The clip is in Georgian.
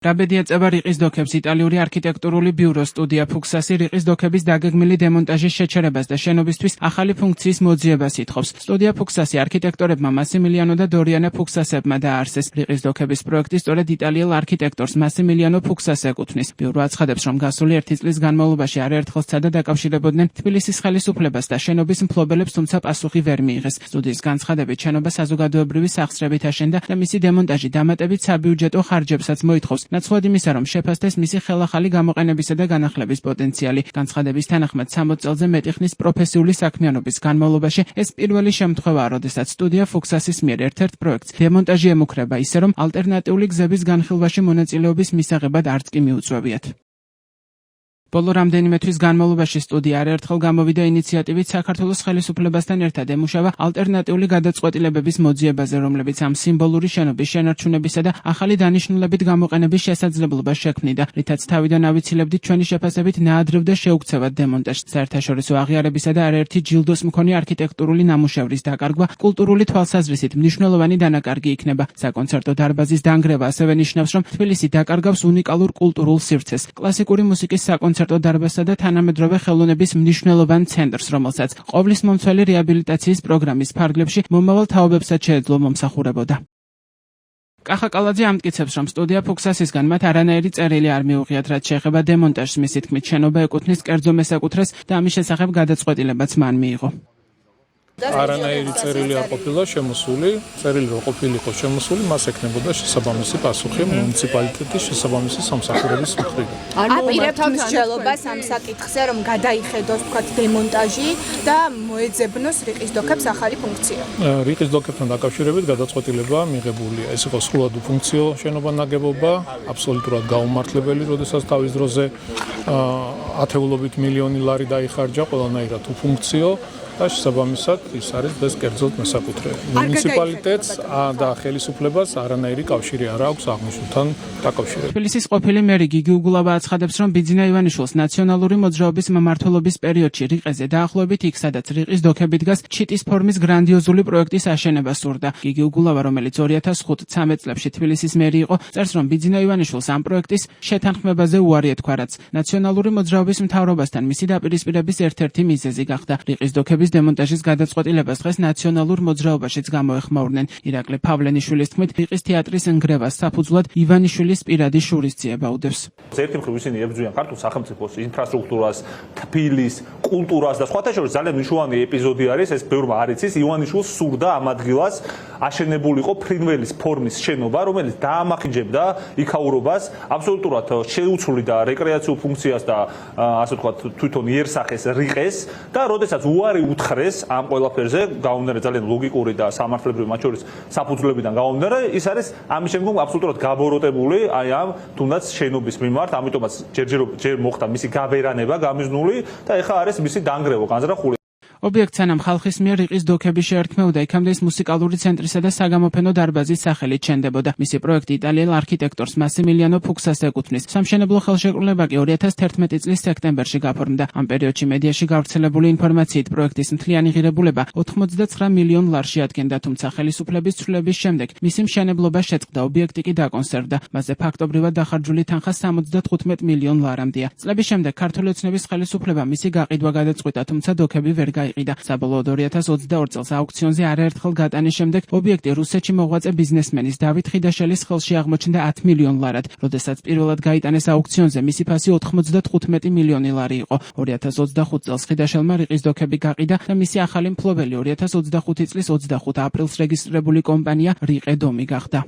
რაბედია წება რიყის დოქებს იტალიური არქიტექტურული ბიურო სტუდია ფუქსასი რიყის დოქების დაგეგმილი დემონტაჟის შეჩერებას და შენობისთვის ახალი ფუნქციის მოძიებას ითხოვს. სტუდია ფუქსასი არქიტექტორებმა მასიმილიანო და დორიანე ფუქსასებმა დააარსეს. რიყის დოქების პროექტი სწორედ იტალიელ არქიტექტორს მასიმილიანო ფუქსას ეკუთვნის. ბიურო აცხადებს, რომ გასული 1 წლის განმავლობაში არაერთხელ სცადა დაკავშირებოდნენ თბილისის ხელისუფლებას და შენობის მფლობელებს, თუმცა პასუხი ვერ მიიღეს. სტუდიის განცხადებით, შენობა საზოგადოებრივი სახსრებით აშენდა და მისი დემონტაჟი დამატებით საბიუჯეტო ხარჯებსაც მოითხოვს. ნაცვლად იმისა, რომ შეფასდეს მისი ხელახალი გამოყენებისა და განახლების პოტენციალი. განცხადების თანახმად 60 წელზე მეტი ხნის პროფესიული საქმიანობის განმავლობაში ეს პირველი შემთხვევაა, როდესაც სტუდია ფუქსასის მიერ ერთ-ერთ პროექტს დემონტაჟი ემუქრება, ისე რომ ალტერნატიული გზების განხილვაში მონაწილეობის მისაღებად არც კი მიუწვევიათ. ბოლო რამდენიმე თვის განმავლობაში სტუდია არაერთხელ გამოვიდა ინიციატივით საქართველოს ხელისუფლებასთან ერთად ემუშავა ალტერნატიული გადაწყვეტილებების მოძიებაზე, რომლებიც ამ სიმბოლური შენობის შენარჩუნებისა და ახალი დანიშნულებით გამოყენების შესაძლებლობას შექმნიდა, რითაც თავიდან ავიცილებდით ჩვენი შეფასებით ნაადრევ და შეუქცევად დემონტაჟს. საერთაშორისო აღიარებისა და არაერთი ჯილდოს მქონე არქიტექტურული ნამუშევრის დაკარგვა კულტურული თვალსაზრისით მნიშვნელოვანი დანაკარგი იქნება. საკონცერტო დარბაზის დანგრევა ასევე ნიშნავს, რომ თბილისი დაკარგავს უნიკალურ კულტურულ სივრცეს, კლასიკური მუსიკის საკონცერტო დარბაზსა და თანამედროვე ხელოვნების მნიშვნელოვან ცენტრს, რომელსაც ყოვლისმომცველი რეაბილიტაციის პროგრამის ფარგლებში მომავალ თაობებსაც შეეძლო მომსახურებოდა. კახა კალაძე ამტკიცებს, რომ სტუდია ფუქსასისგან მათ არანაირი წერილი არ მიუღიათ, რაც შეეხება დემონტაჟს. მისი თქმით, შენობა ეკუთვნის კერძო მესაკუთრეს და ამის შესახებ გადაწყვეტილებაც მან მიიღო. არანაირი წერილი არ ყოფილა შემოსული, წერილი რო ყოფილიყო შემოსული, მას ექნებოდა შესაბამისი პასუხი მუნიციპალიტეტის შესაბამისი სამსახურების მხრიდან. აპირებთ მსჯელობას ამ საკითხზე, რომ გადაიხედოს თქვათ დემონტაჟი და მოეძებნოს რიყის დოქებს ახალი ფუნქცია. რიყის დოქებთან დაკავშირებით გადაწყვეტილება მიღებულია. ეს იყო სრულად უფუნქციო შენობა ნაგებობა, აბსოლუტურად გაუმართლებელი, როდესაც თავის დროზე ათეულობით მილიონი ლარი დაიხარჯა ყველანაირად უფუნქციო. და შესაბამისად ის არის ეს კერძო მესაკუთრე. მუნიციპალიტეტს და ხელისუფლებას არანაირი კავშირი არ აქვს აღნიშნულთან დაკავშირებით. თბილისის ყოფილი მერი გიგი უგულავა აცხადებს, რომ ბიძინა ივანიშვილს ნაციონალური მოძრაობის მმართველობის პერიოდში რიყეზე დაახლოებით იქ, სადაც რიყის დოქები დგას, ჩიტის ფორმის გრანდიოზული პროექტის აშენება სურდა. გიგი უგულავა, რომელიც 2005-13 წლებში თბილისის მერი იყო, წერს, რომ ბიძინა ივანიშვილს ამ პროექტის შეთანხმებაზე უარი ეთქვა, რაც ნაციონალური მოძრაობის მთავრობასთან მისი დაპირისპირების ერთ-ერთი მიზეზი გახდა. რიყის დოქების დემონტაჟის გადაწყვეტილებას დღეს ნაციონალურ მოძრაობაშიც გამოეხმაურნენ. ირაკლი ფავლენიშვილის თქმით, რიყის თეატრის ნგრევას საფუძვლად ივანიშვილის პირადი შურისძიება უდევს. ერთი მხრივ ისინი ებრძვიან ქართულ სახელმწიფოს ინფრასტრუქტურას, თბილის, კულტურას და სხვათა შორის ძალიან მნიშვნელოვანი ეპიზოდი არის, ეს ბევრმა არ იცის, ივანიშვილს სურდა ამ ადგილას აშენებულიყო ფრინველის ფორმის შენობა, რომელიც დაამახინჯებდა იქაურობას, აბსოლუტურად შეუცვლიდა რეკრეაციულ ფუნქციას და ასე ვთქვათ, თვითონ იერსახეს რიყეს და როდესაც უარი უთხრეს ამ ყველაფერზე, გამომდინარე ძალიან ლოგიკური და სამართლებრივი მათ შორის საფუძვლებიდან გამომდინარე, ის არის ამის შემდგომ აბსოლუტურად გაბოროტებული აი ამ თუნდაც შენობის მიმართ, ამიტომაც ჯერ მოხდა მისი გაბერანება გამიზნული და ეხლა არის მისი დანგრევა, განზრახული. ობიექტს სანამ ხალხის მიერ რიყის დოქები შეერთმეოდა, იქამდე ის მუსიკალური ცენტრისა და საგამოფენო დარბაზის სახელით შენდებოდა. მისი პროექტი იტალიელ არქიტექტორს მასიმილიანო ფუქსას ეკუთვნის. სამშენებლო ხელშეკრულება კი 2011 წლის სექტემბერში გაფორმდა. ამ პერიოდში მედიაში გავრცელებული ინფორმაციით პროექტის მთლიანი ღირებულება 89 მილიონ ლარში ადგენდა, თუმცა ხელისუფლების ცვლილების შემდეგ მისი მშენებლობა შეწყდა, ობიექტი კი დაკონსერვდა. მასზე ფაქტობრივად დახარჯული თანხა 75 მილიონ ლარამდეა. წლების შემდეგ ქართული ოცნების ხელისუფლებამ მისი გაყიდვა გადაწყვიტა, თუმცა დოქები ვერ გაიყიდა. საბოლოოდ 2022 წელს აუქციონზე არაერთხელ გატანის შემდეგ ობიექტი რუსეთში მოღვაწე ბიზნესმენის დავით ხიდაშელის ხელში აღმოჩნდა 10 მილიონ ლარად. როდესაც პირველად გაიტანეს აუქციონზე, მისი ფასი 95 მილიონი ლარი იყო. 2025 წელს ხიდაშელმა რიყის დოქები გაყიდა და მისი ახალი მფლობელი 2025 წლის 25 აპრილს რეგისტრირებული კომპანია რიყე დომი გახდა.